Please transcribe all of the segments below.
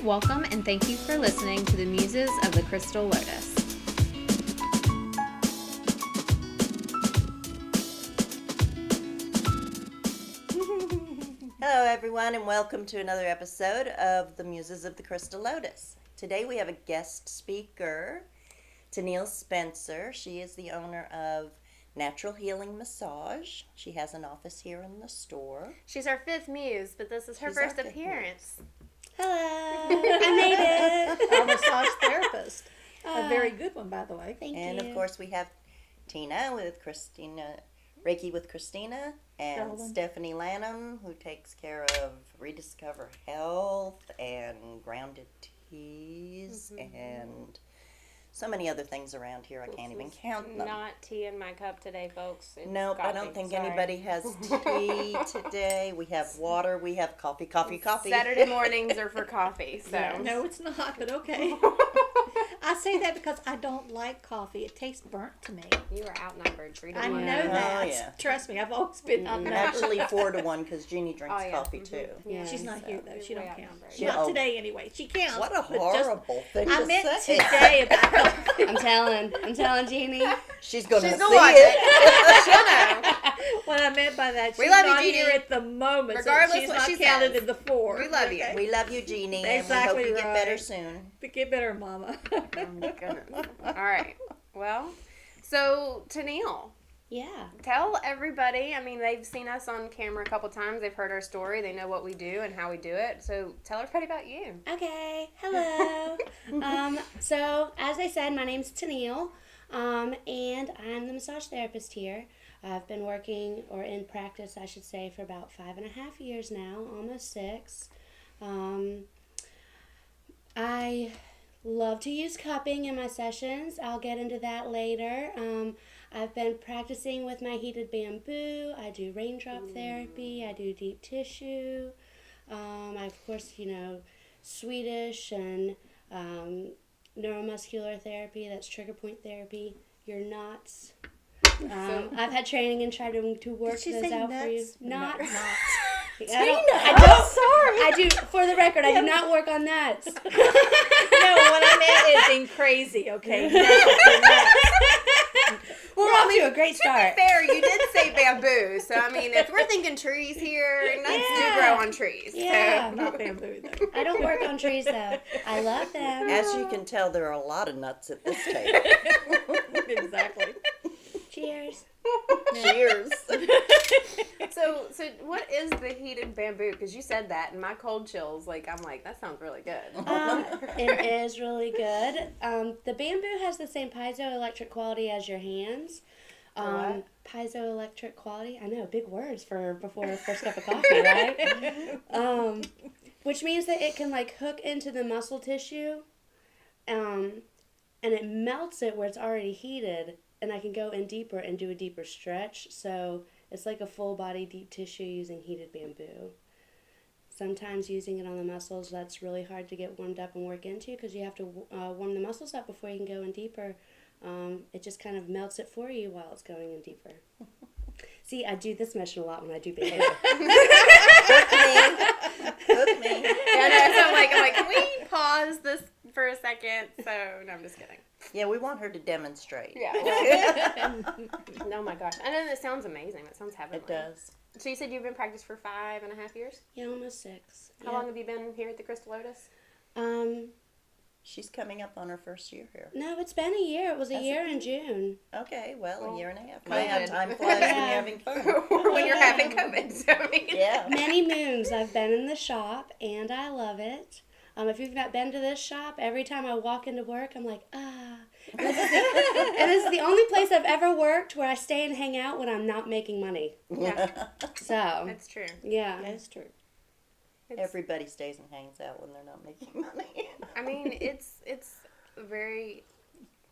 Welcome and thank you for listening to the Muses of the Crystal Lotus. Hello everyone and welcome to another episode of the Muses of the Crystal Lotus. Today we have a guest speaker, Tennille Spencer. She is the owner of Natural Healing Massage. She has an office here in the store. She's our fifth muse, but this is her first appearance. Hello, I made it. Our massage therapist. A very good one, by the way. Thank you. And of course we have Tina with Christina, Reiki with Christina, and Golden. Stephanie Lanham, who takes care of Rediscover Health and Grounded Teas and so many other things around here. I can't even count them. Not tea in my cup today, folks. It's Nope, I coffee. don't think Sorry. anybody has tea today. We have water, we have coffee. Saturday mornings are for coffee, so. No, it's not, but okay. I say that because I don't like coffee. It tastes burnt to me. You are outnumbered 3 to I 1. know that. Oh, yeah. Trust me, I've always been outnumbered. Actually 4-1 because Jeannie drinks Oh, yeah. coffee too. Yeah. She's not here though. You're She don't way count. outnumbered. Yeah. Not today anyway. She counts. What a but just- horrible thing I to meant say. today about coffee. I'm telling Jeannie. She's going to She's see gonna watch it. She'll know. What I meant by that, she's We love you, not Jeannie. here at the moment, Regardless so she's what not she counted says. in the 4. We love you. We love you, Jeannie, Exactly and we hope you get better right. soon. But get better, Mama. Oh, my goodness. All right. Well, so, Tennille, Yeah. tell everybody, I mean, they've seen us on camera a couple times. They've heard our story. They know what we do and how we do it. So, tell everybody about you. Okay. Hello. So as I said, my name's Tennille, and I'm the massage therapist here. I've been working, or in practice, I should say, for about 5.5 years now, almost 6. I love to use cupping in my sessions. I'll get into that later. I've been practicing with my heated bamboo. I do raindrop therapy. I do deep tissue. I, of course, Swedish and neuromuscular therapy. That's trigger point therapy. Your knots. I've had training and tried to work Did she those say out for you. nuts? Knots. I don't. sorry. I do. For the record, I do not work on nuts. No, what I meant is in crazy, okay? Nuts. We're off to a great start. Fair, you did say bamboo. So, I mean, if we're thinking trees here, nuts do grow on trees. Yeah. Not bamboo, though. I don't work on trees though. I love them. As you can tell, there are a lot of nuts at this table. Exactly. Cheers. Cheers. So what is the heated bamboo? Because you said that, and my cold chills, I'm like, that sounds really good. It is really good. The bamboo has the same piezoelectric quality as your hands. What? Piezoelectric quality. I know, big words before our first cup of coffee, right? Which means that it can hook into the muscle tissue, and it melts it where it's already heated, and I can go in deeper and do a deeper stretch. So it's like a full body deep tissue using heated bamboo. Sometimes using it on the muscles, that's really hard to get warmed up and work into because you have to warm the muscles up before you can go in deeper. It just kind of melts it for you while it's going in deeper. See, I do this motion a lot when I do bamboo. Cook me. Yeah, no, so I'm like, can we pause this for a second? So, no, I'm just kidding. Yeah, we want her to demonstrate. Yeah. Oh my gosh. And then it sounds amazing. It sounds heavenly. It does. So you said you've been practiced for 5.5 years? Yeah, almost 6. How long have you been here at the Crystal Lotus? She's coming up on her first year here. No, it's been a year. It was a year in June. Okay, well, a year and a half. COVID. Time flies when you're having fun. When you're having COVID. So, I mean, Yeah. Many moons I've been in the shop, and I love it. If you've not been to this shop, every time I walk into work, I'm like, ah. And this is the only place I've ever worked where I stay and hang out when I'm not making money. Yeah, So, that's true. yeah. That's true. Everybody stays and hangs out when they're not making money. I mean, it's very.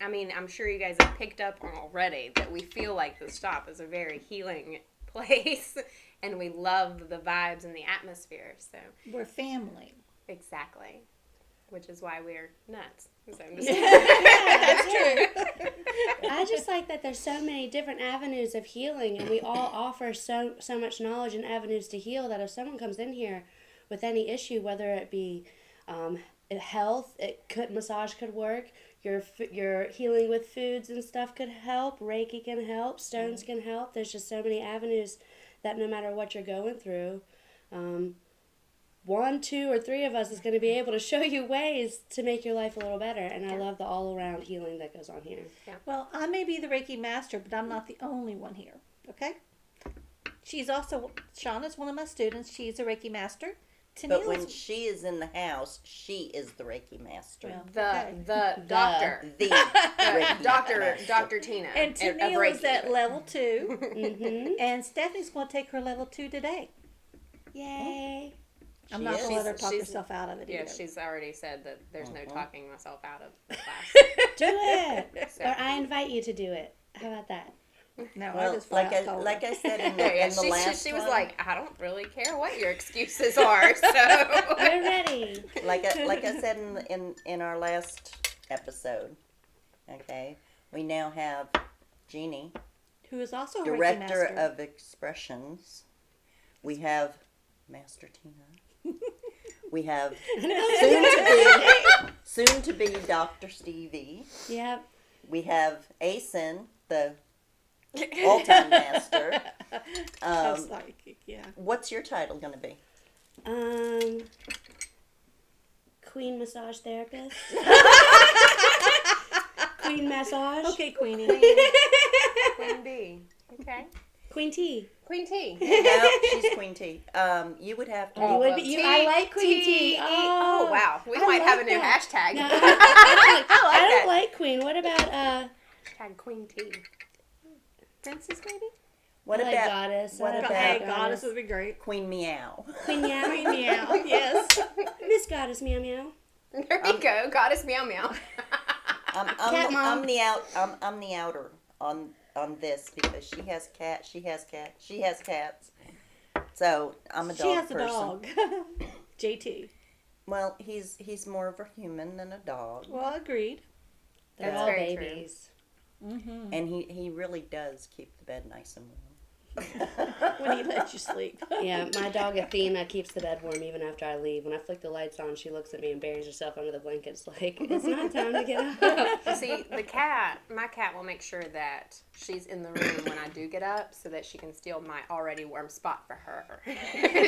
I mean, I'm sure you guys have picked up on already that we feel like the shop is a very healing place, and we love the vibes and the atmosphere. So We're family. exactly, which is why we're nuts. So I'm just That's true. I just like that there's so many different avenues of healing, and we all offer so much knowledge and avenues to heal that if someone comes in here with any issue, whether it be health. Massage could work. Your healing with foods and stuff could help. Reiki can help. Stones can help. There's just so many avenues that no matter what you're going through, one, two, or three of us is going to be able to show you ways to make your life a little better. And I love the all-around healing that goes on here. Well, I may be the Reiki master, but I'm not the only one here. Okay. Shauna's one of my students. She's a Reiki master. But when she is in the house, she is the Reiki master. The doctor. The Reiki master. Dr. Tina. And Tennille is at level 2. Mm-hmm. And Stephanie's going to take her level 2 today. Yay. I'm She not going to is. let her talk herself out of it Yeah, either. she's already said that there's no talking myself out of the class. Do it. So- Or I invite you to do it. How about that? No, I Well, just flat like out told her. I said in Yeah, the last she was one, like, I don't really care what your excuses are, so. We're ready. like I said in our last episode, okay, we now have Jeannie, Who is also a Reiki Director master. of Expressions. We have Master Tina. We have soon to be Dr. Stevie. Yep. We have Asen, the all-time master. I was like, yeah. What's your title going to be? Queen massage therapist. Queen massage. Okay, Queenie. Queen B. Okay. Queen T. Queen T. No, she's Queen T. You would have to. You would be, T- I like Queen T. Oh, wow. We I might have a like new that. hashtag. No, I that. don't like Queen. What about Hashtag Queen T. Princess, maybe? What I like about Goddess? what I like about- Hey, Goddess would be great. Queen Meow? Queen Meow? Meow. Yes. Miss Goddess Meow Meow. There you go. Goddess Meow Meow. Cat Mom. I'm the outer on this because she has cats. She has cats. So I'm a dog She has person. a dog. JT. Well, he's more of a human than a dog, Well, agreed. They're That's all very true. babies. Mm-hmm. and he really does keep the bed nice and warm. When he lets you sleep. Yeah, my dog Athena keeps the bed warm even after I leave. When I flick the lights on, she looks at me and buries herself under the blankets like, it's not time to get up. You see, my cat will make sure that she's in the room when I do get up so that she can steal my already warm spot for her.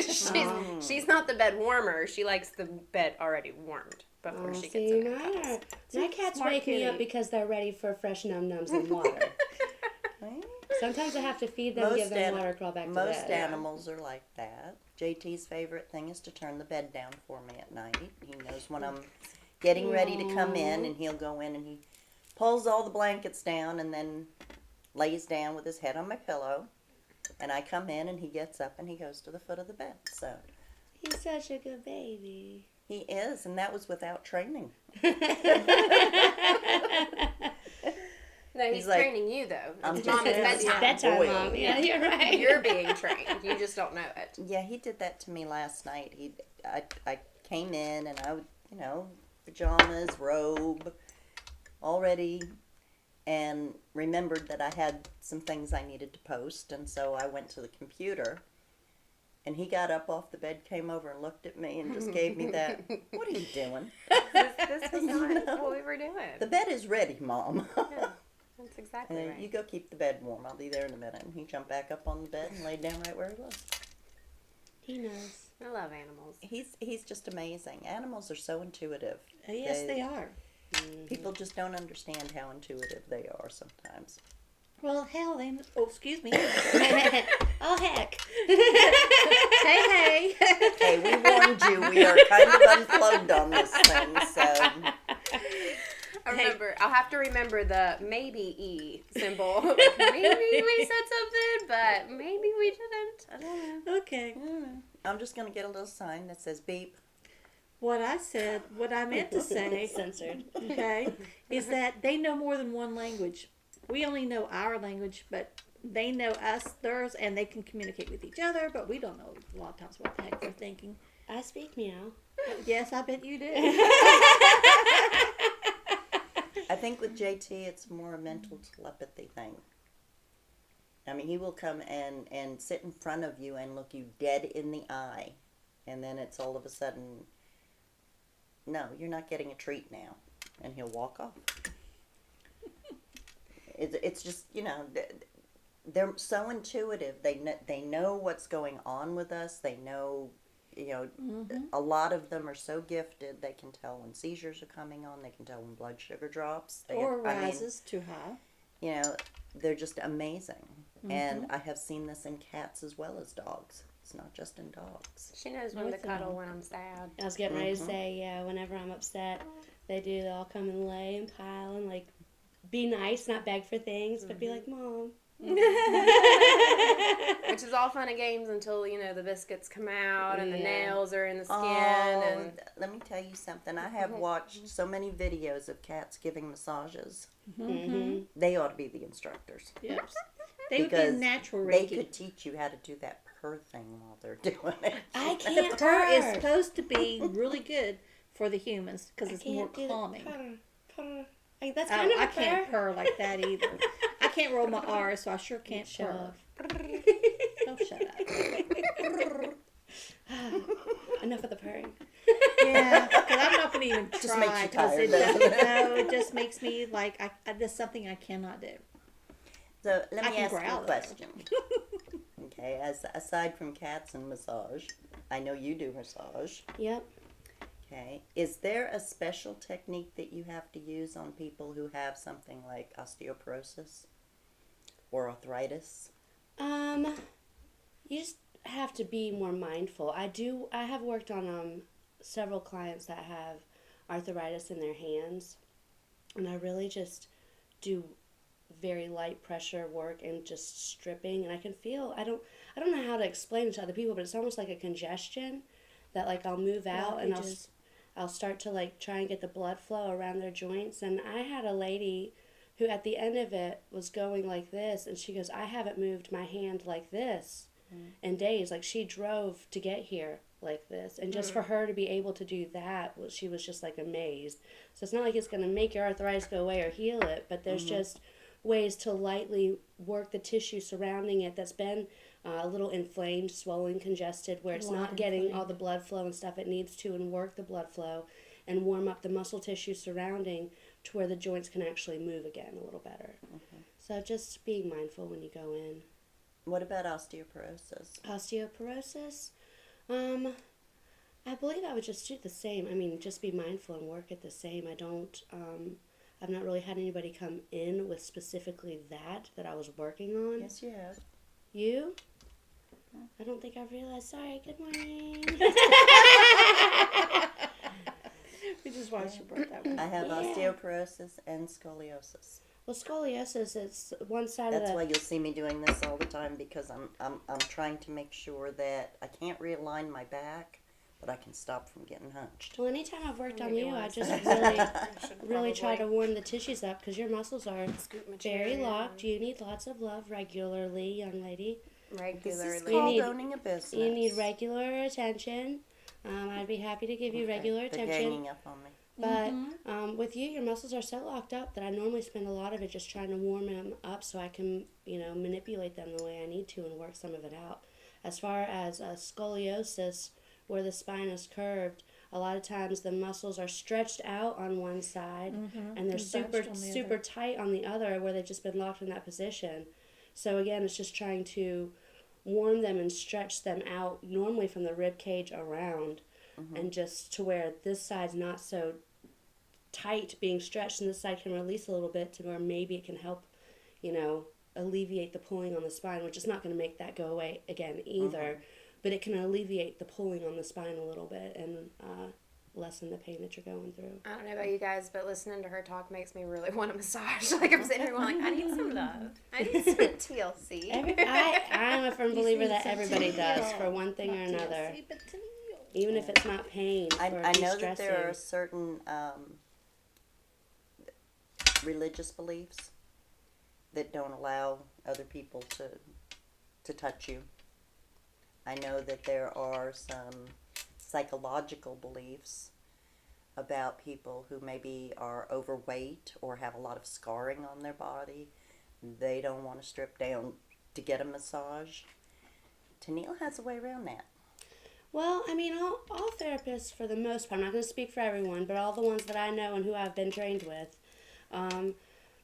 She's not the bed warmer. She likes the bed already warmed before she gets in there. My cats Smart wake me up kitty. because they're ready for fresh num-nums and water. Sometimes I have to feed them, give them water, crawl back to bed. Most animals are like that. JT's favorite thing is to turn the bed down for me at night. He knows when I'm getting ready to come in, and he'll go in and he pulls all the blankets down and then lays down with his head on my pillow. And I come in and he gets up and he goes to the foot of the bed. So He's such a good baby. he is, and that was without training. No, he's He's like, training you, though. I'm It's just Mom, it's saying, bedtime. Bedtime, Boy. Mom. Yeah, you're right. You're being trained. You just don't know it. Yeah, he did that to me last night. I came in and I would, pajamas, robe, all ready, and remembered that I had some things I needed to post, and so I went to the computer, and he got up off the bed, came over and looked at me and just gave me that, what are you doing? This was not what we were doing. The bed is ready, Mom. Yeah, that's exactly And right. you go keep the bed warm. I'll be there in a minute. And he jumped back up on the bed and laid down right where he was. He knows. I love animals. He's just amazing. Animals are so intuitive. Yes, they are. People just don't understand how intuitive they are sometimes. Well, hell, excuse me. Oh, heck. Hey. Hey, we warned you. We are kind of unplugged on this thing, so I'll have to remember the maybe E symbol. Maybe we said something, but maybe we didn't. I don't know. Okay. I'm just going to get a little sign that says beep. What I meant to say, Censored. okay, is that they know more than one language. We only know our language, but they know theirs, and they can communicate with each other, but we don't know a lot of times what the heck they're thinking. I speak meow. Yes, I bet you do. I think with JT, it's more a mental telepathy thing. I mean, he will come and sit in front of you and look you dead in the eye. And then it's all of a sudden, no, you're not getting a treat now. And he'll walk off. It's just, they're so intuitive. They know what's going on with us. They know, a lot of them are so gifted. They can tell when seizures are coming on. They can tell when blood sugar drops. Or rises too high. They're just amazing. And I have seen this in cats as well as dogs. It's not just in dogs. She knows when to cuddle when I'm sad. I was getting ready to say, yeah, whenever I'm upset, they all come and lay and pile and, like, be nice, not beg for things, but be like, Mom. Which is all fun and games until, the biscuits come out and the nails are in the skin. And let me tell you something. I have watched so many videos of cats giving massages. Mm-hmm. They ought to be the instructors. Yes. They would be natural Reiki. They could teach you how to do that purr thing while they're doing it. I can't Purr is supposed to be really good for the humans because it's more calming. Purr. Like, that's kind of a I can't purr like that either. I can't roll my R's, so I sure can't purr. Don't shut up. Enough of the purring. Yeah, because I'm not going to even Just try. makes you tired, It just makes me like, that's something I cannot do. So let me ask you a growl, question. Okay, aside from cats and massage, I know you do massage. Yep. Okay, is there a special technique that you have to use on people who have something like osteoporosis or arthritis? You just have to be more mindful. I have worked on several clients that have arthritis in their hands, and I really just do very light pressure work and just stripping, and I can feel, I don't know how to explain it to other people, but it's almost like a congestion that, like, I'll move out and I'll start to, like, try and get the blood flow around their joints. And I had a lady who at the end of it was going like this, and she goes, I haven't moved my hand like this in days. Like, she drove to get here like this, and just for her to be able to do that, she was just, like, amazed. So it's not like it's going to make your arthritis go away or heal it, but there's just ways to lightly work the tissue surrounding it that's been a little inflamed, swollen, congested, where it's not getting all the blood flow and stuff it needs to, and work the blood flow and warm up the muscle tissue surrounding to where the joints can actually move again a little better. So just being mindful when you go in. What about osteoporosis? Osteoporosis? I believe I would just do the same. I mean, just be mindful and work it the same. I've not really had anybody come in with specifically that I was working on. Yes, you have. You? I don't think I've realized. Sorry, good morning. We just watched you brought that one. I have osteoporosis and scoliosis. Well, scoliosis is one side That's of why you'll see me doing this all the time, because I'm trying to make sure that I can't realign my back, but I can stop from getting hunched. Well, anytime I've worked on Maybe you, I once. just really try to warm the tissues up, because your muscles are very locked. You need lots of love regularly, young lady. This is Regularly. called need- owning a business. You need regular attention. I'd be happy to give you regular They're attention. ganging up on me. But with you, your muscles are so locked up that I normally spend a lot of it just trying to warm them up so I can, manipulate them the way I need to and work some of it out. As far as scoliosis, where the spine is curved, a lot of times the muscles are stretched out on one side and they're super tight on the other, where they've just been locked in that position. So again, it's just trying to warm them and stretch them out, normally from the rib cage around, and just to where this side's not so tight being stretched, and this side can release a little bit to where maybe it can help, alleviate the pulling on the spine, which is not going to make that go away again either, but it can alleviate the pulling on the spine a little bit and lessen the pain that you're going through. I don't know about you guys, but listening to her talk makes me really want a massage. Like, I'm sitting here going, like, I need some love. I need some TLC. I'm a firm believer that everybody does, for one thing or another. Even if it's not pain. I know that there are certain religious beliefs that don't allow other people to touch you. I know that there are some psychological beliefs about people who maybe are overweight or have a lot of scarring on their body. They don't want to strip down to get a massage. Tennille has a way around that. Well, I mean, all therapists, for the most part, I'm not going to speak for everyone, but all the ones that I know and who I've been trained with,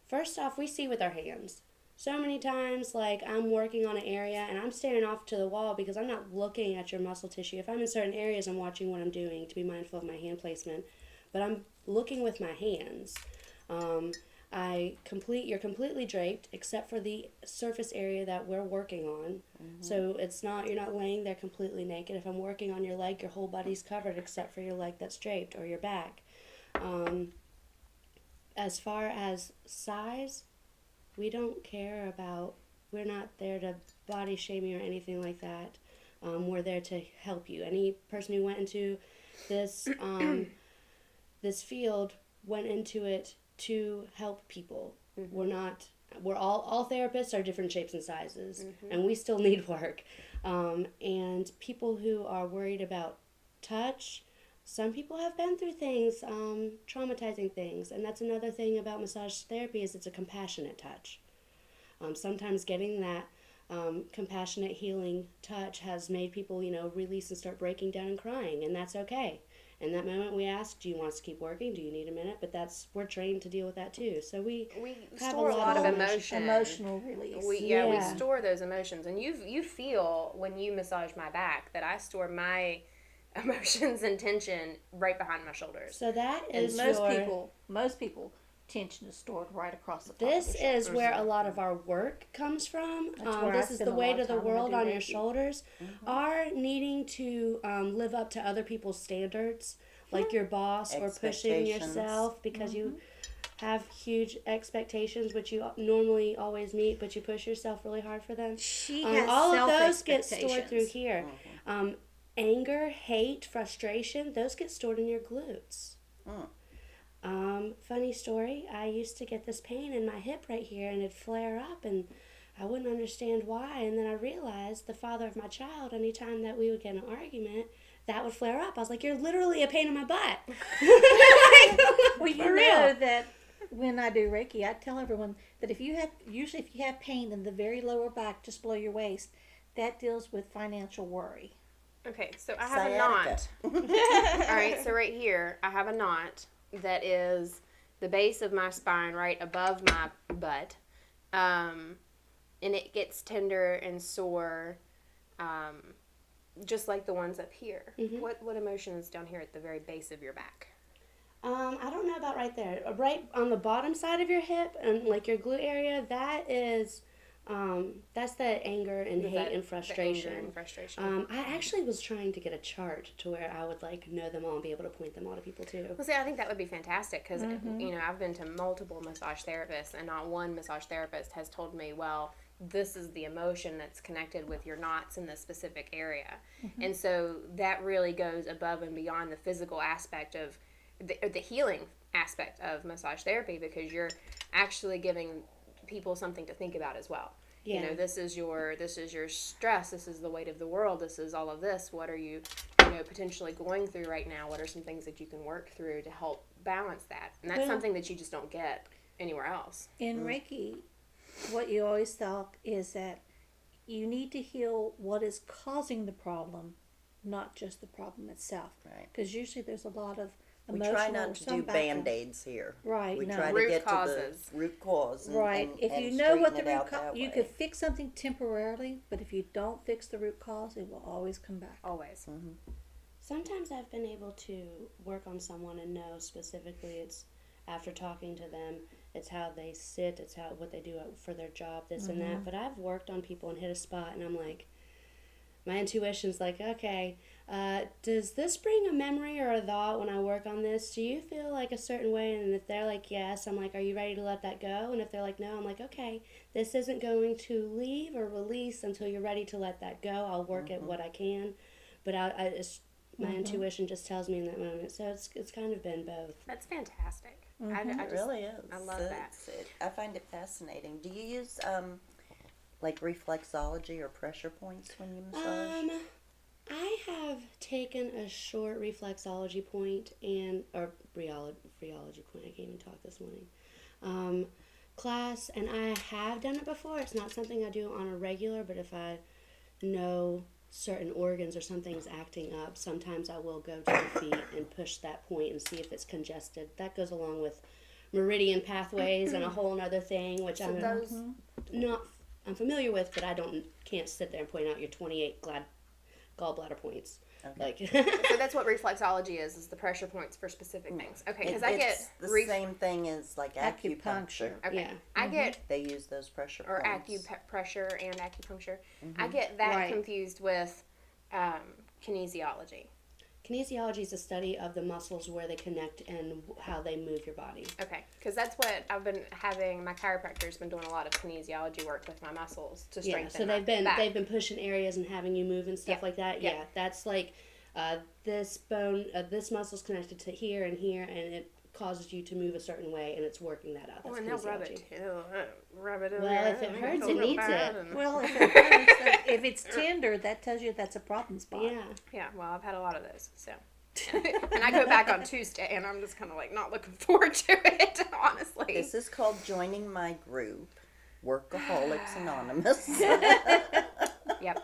first off, we see with our hands. So many times, like, I'm working on an area and I'm staring off to the wall because I'm not looking at your muscle tissue. If I'm in certain areas, I'm watching what I'm doing to be mindful of my hand placement, but I'm looking with my hands. You're completely draped except for the surface area that we're working on. So you're not laying there completely naked. If I'm working on your leg, your whole body's covered except for your leg that's draped or your back. As far as size, we don't care about, we're not there to body shame you or anything like that. We're there to help you. Any person who went into this, this field went into it to help people. We're all therapists are different shapes and sizes, and we still need work. And people who are worried about touch, some people have been through things, traumatizing things, and that's another thing about massage therapy is it's a compassionate touch. Sometimes getting that compassionate healing touch has made people, release and start breaking down and crying, and that's okay. In that moment, we ask, do you want us to keep working? Do you need a minute? But we're trained to deal with that too. So we have store a lot of emotion. Emotional release. We store those emotions, and you feel when you massage my back that I store my emotions and tension right behind my shoulders. So that is most people tension is stored right across the top. This is where a lot of our work comes from. This is the weight of the world on your shoulders. Our needing to live up to other people's standards, like your boss, or pushing yourself because you have huge expectations, which you normally always meet, but you push yourself really hard for them. She has all of those get self-expectations. stored through here. Anger, hate, frustration, those get stored in your glutes. Funny story, I used to get this pain in my hip right here and it'd flare up and I wouldn't understand why, and then I realized the father of my child, anytime that we would get in an argument, that would flare up. I was like, you're literally a pain in my butt. Well, you know that when I do Reiki, I tell everyone that if you have pain in the very lower back, just below your waist, that deals with financial worry. Okay, so I have a knot. All right, so right here, I have a knot that is the base of my spine right above my butt. And it gets tender and sore, just like the ones up here. What emotion is down here at the very base of your back? I don't know about right there. Right on the bottom side of your hip and like your glute area, that is... that's the anger and hate and frustration. The anger and frustration. I actually was trying to get a chart to where I would know them all and be able to point them all to people too. Well, see, I think that would be fantastic because I've been to multiple massage therapists, and not one massage therapist has told me, well, this is the emotion that's connected with your knots in this specific area, and so that really goes above and beyond the physical aspect of the healing aspect of massage therapy, because you're actually giving people something to think about as well. Yeah. This is your stress, this is the weight of the world, this is all of this. What are you potentially going through right now? What are some things that you can work through to help balance that? And that's something that you just don't get anywhere else. In Reiki, what you always thought is that you need to heal what is causing the problem, not just the problem itself. Right. Because usually there's a lot of We emotional try not to do background. Band-Aids here. Right, We no. try to Root get causes. to the root cause. Right. And, If and you know what the straighten it root out that cause, you way. could fix something temporarily, but if you don't fix the root cause, it will always come back. Always. Sometimes I've been able to work on someone and know specifically it's after talking to them, it's how they sit, it's what they do for their job, this and that. But I've worked on people and hit a spot and I'm like, my intuition's like, okay, does this bring a memory or a thought when I work on this? Do you feel like a certain way? And if they're like, yes, I'm like, are you ready to let that go? And if they're like, no, I'm like, okay, this isn't going to leave or release until you're ready to let that go. I'll work at what I can. But my intuition just tells me in that moment. So it's kind of been both. That's fantastic. It really is. I love that. I find it fascinating. Do you use like reflexology or pressure points when you massage? I have taken a short reflexology point or rheology point. I can't even talk this morning. Class, and I have done it before. It's not something I do on a regular, but if I know certain organs or something's acting up, sometimes I will go to the feet and push that point and see if it's congested. That goes along with meridian pathways and a whole nother thing, which I'm familiar with, but can't sit there and point out your 28 gallbladder points. Okay. Like, So that's what reflexology is the pressure points for specific things. Okay, because I get It's the same thing as like acupuncture. Okay, Yeah. I get They use those pressure or points. acupressure and acupuncture. I get that Right. confused with kinesiology. kinesiology is a study of the muscles where they connect and how they move your body. Okay, because that's what I've been having. My chiropractor's been doing a lot of kinesiology work with my muscles to strengthen. Yeah, so they've been back. they've been pushing areas and having you move and stuff Yeah. like that. Yeah. Yeah, that's like this bone, this muscle's connected to here, and it causes you to move a certain way, and it's working that out. Oh, That's and they'll rub kinesiology. it too. Rub it in Well, there. if it Make hurts, feel it real needs bad it. and- Well, if it hurts, if it's tender, that tells you that's a problem spot. Yeah. Yeah, well, I've had a lot of those, so. And I go back on Tuesday, and I'm just kind of like not looking forward to it, honestly. This is called joining my group, Workaholics Anonymous. Yep.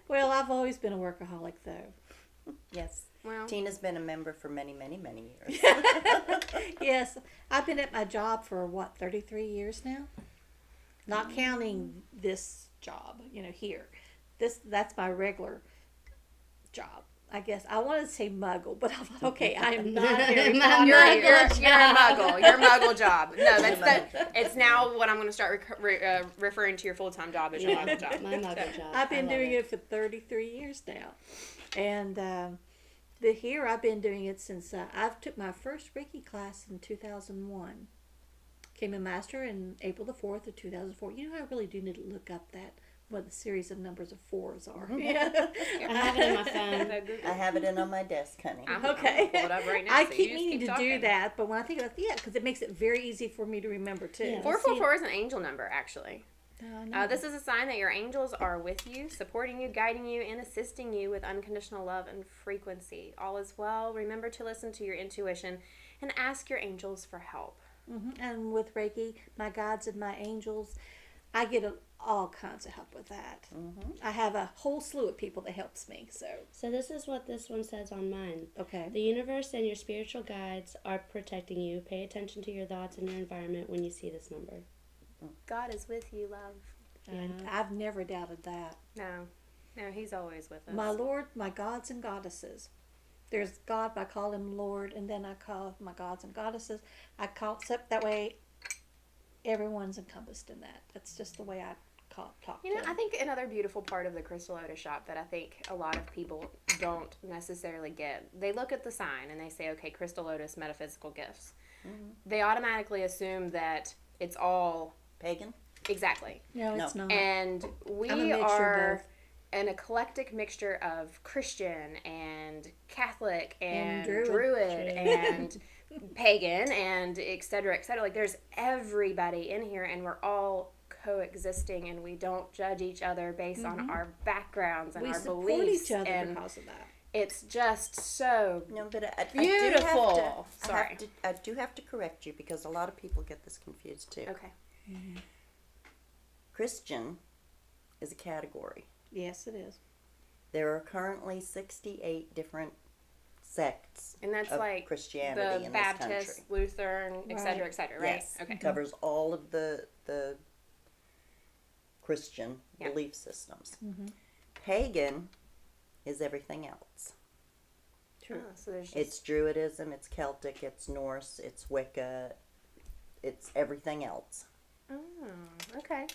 Well, I've always been a workaholic, though. Yes. Well, Tina's been a member for many, many, many years. Yes, I've been at my job for 33 years now. Not counting this job, here. That's my regular job. I guess I wanted to say muggle, but I thought, okay, I am not very My fond you're of muggle you're a muggle. Your muggle job. No, that's muggle job. it's now what I'm going to start referring to your full-time job as your Yeah, muggle job. my muggle job. I've been I love doing it for 33 years now, and here I've been doing it since I've took my first Reiki class in 2001. Came a master in April the 4th of 2004. I really do need to look up what the series of numbers of fours are. Yeah. I have it in my phone. I have it in on my desk, honey. I'm Okay. gonna pull it up right now. I so you keep just meaning to do talking. that, but when I think about because it makes it very easy for me to remember too. Yeah. 444 is an angel number, actually. I know. This is a sign that your angels are with you, supporting you, guiding you, and assisting you with unconditional love and frequency. All is well. Remember to listen to your intuition and ask your angels for help. And with Reiki, my guides and my angels, I get all kinds of help with that. I have a whole slew of people that helps me. So this is what this one says on mine. Okay. The universe and your spiritual guides are protecting you. Pay attention to your thoughts and your environment when you see this number. God is with you, love. And I've never doubted that. No, He's always with us. My Lord, my gods and goddesses. There's God, I call him Lord, and then I call my gods and goddesses. Except that way everyone's encompassed in that. That's just the way I talk to You know, them. I think another beautiful part of the Crystal Lotus shop that I think a lot of people don't necessarily get, they look at the sign and they say, okay, Crystal Lotus, metaphysical gifts. They automatically assume that it's all Pagan? exactly. No, it's not. And I'm a we mixture of are both. an eclectic mixture of Christian and Catholic and And Druid. Druid and pagan and et cetera, et cetera. Like there's everybody in here and we're all coexisting and we don't judge each other based on our backgrounds and We our support beliefs. each other and because of that. it's just so No, but I Beautiful. do have to, Sorry. I do have to correct you because a lot of people get this confused too. okay. Christian is a category. Yes, it is. There are currently 68 different sects And that's of like Christianity the in Baptist, this country. Lutheran, et cetera, right? Yes, Okay. covers all of the Christian Yeah. belief systems. Pagan is everything else. True. Oh, so there's just, It's Druidism, it's Celtic, it's Norse, it's Wicca, it's everything else. oh, okay.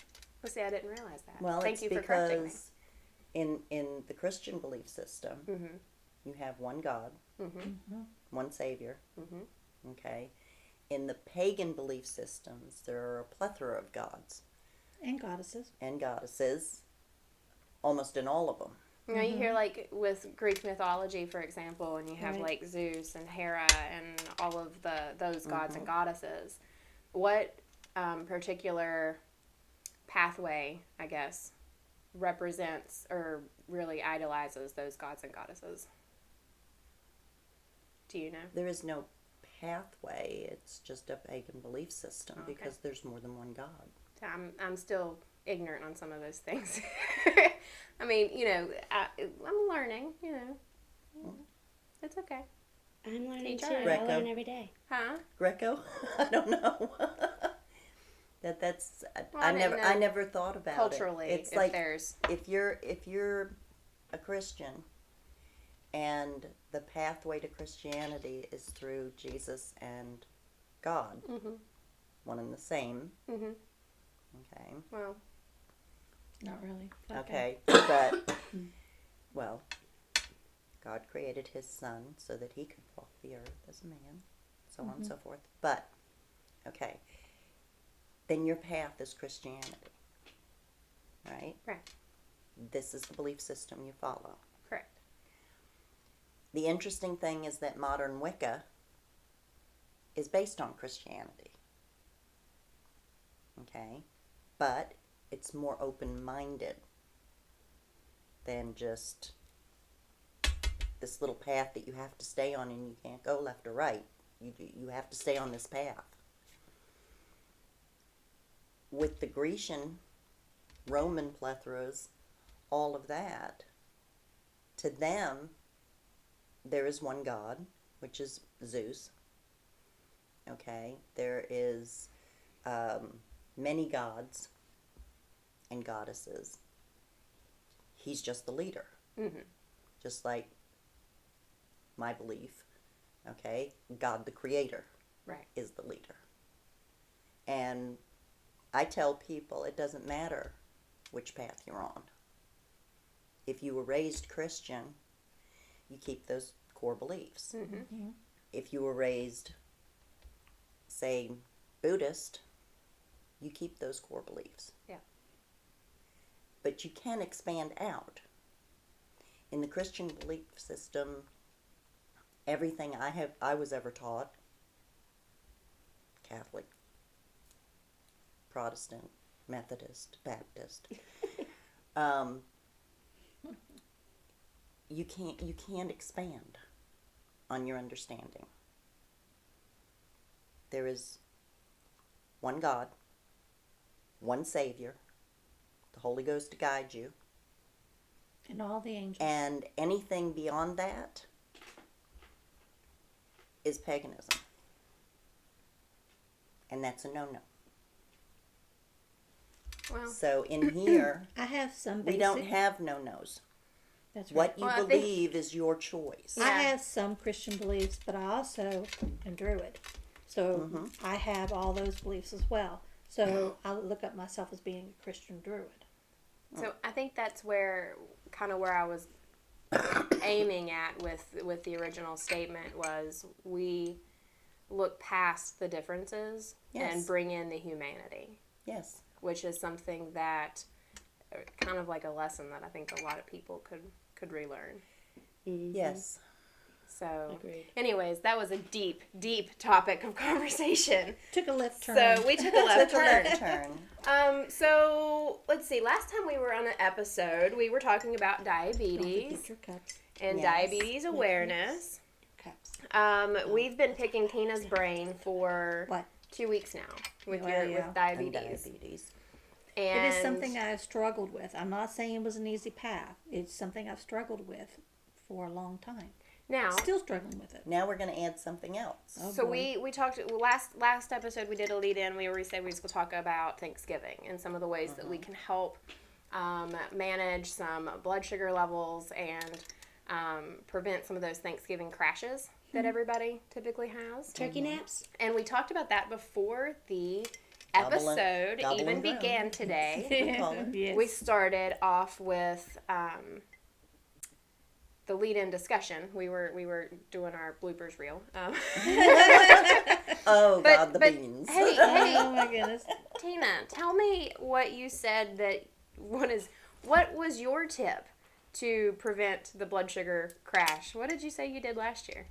Well, see, I didn't realize that. Well, Thank it's you for correcting me. because in the Christian belief system, you have one God, one Savior. Okay. In the pagan belief systems, there are a plethora of gods And goddesses. and goddesses, almost in all of them. You know, you hear like with Greek mythology, for example, and you have Right. like Zeus and Hera and all of those gods and goddesses. What particular pathway, I guess, represents or really idolizes those gods and goddesses? Do you know? There is no pathway. It's just a pagan belief system Okay. because there's more than one God. I'm still ignorant on some of those things. I mean, I'm learning, It's okay. I'm learning Teach too. her. I Greco. learn every day. Huh? Greco? I don't know. That's Well, I I didn't never know never thought about Culturally, it. It's if like there's... if you're a Christian and the pathway to Christianity is through Jesus and God, one and the same. Mm-hmm. Okay. Well, Not really. Okay, but well, God created His Son so that He could walk the earth as a man, so on and so forth. But okay, then your path is Christianity, right? Right. This is the belief system you follow. correct. The interesting thing is that modern Wicca is based on Christianity. Okay? But it's more open-minded than just this little path that you have to stay on and you can't go left or right. You have to stay on this path. With the Grecian, Roman plethoras, all of that, to them, there is one God, which is Zeus. Okay? There is many gods and goddesses. He's just the leader. Mm-hmm. Just like my belief. Okay? God the Creator Right. is the leader. And I tell people it doesn't matter which path you're on. If you were raised Christian, you keep those core beliefs. Mm-hmm. If you were raised, say, Buddhist, you keep those core beliefs. Yeah. But you can expand out. In the Christian belief system, everything I was ever taught, Catholic, Protestant, Methodist, Baptist, you can't expand on your understanding. There is one God, one Savior, the Holy Ghost to guide you, And all the angels. and anything beyond that is paganism. And that's a no-no. Well, So in here, I have some we basic. don't have no-nos. That's right. What you Well, I think- believe is your choice. I Yeah. have some Christian beliefs, but I also am Druid. So I have all those beliefs as well. So I look up myself as being a Christian Druid. so I think that's where I was aiming at with the original statement was we look past the differences Yes. and bring in the humanity, Yes. which is something that kind of like a lesson that I think a lot of people could relearn. Mm-hmm. Yes. So, Agreed. anyways, that was a deep, deep topic of conversation. Took a left turn. So we took a left Took a turn. left turn. So let's see. Last time we were on an episode, we were talking about Don't diabetes forget your cups. and Yes. diabetes awareness. Cups. We've been picking Tina's brain for What? 2 weeks now with Well, your yeah. with And diabetes. diabetes. And It is something I've struggled with. I'm not saying it was an easy path. It's something I've struggled with for a long time. now. Still struggling with it. Now we're going to add something else. Oh, So boy. we talked last episode we did a lead in. We said we was going to talk about Thanksgiving and some of the ways that we can help manage some blood sugar levels and prevent some of those Thanksgiving crashes that everybody typically has. Turkey naps? And we talked about that before the Gobble and- episode gobble even and groan. began today. We call it. Yes. We started off with the lead-in discussion. We were doing our bloopers reel. Oh, But- God, the but- beans. Hey, Oh my goodness. Tina, tell me what you said what was your tip to prevent the blood sugar crash? What did you say you did last year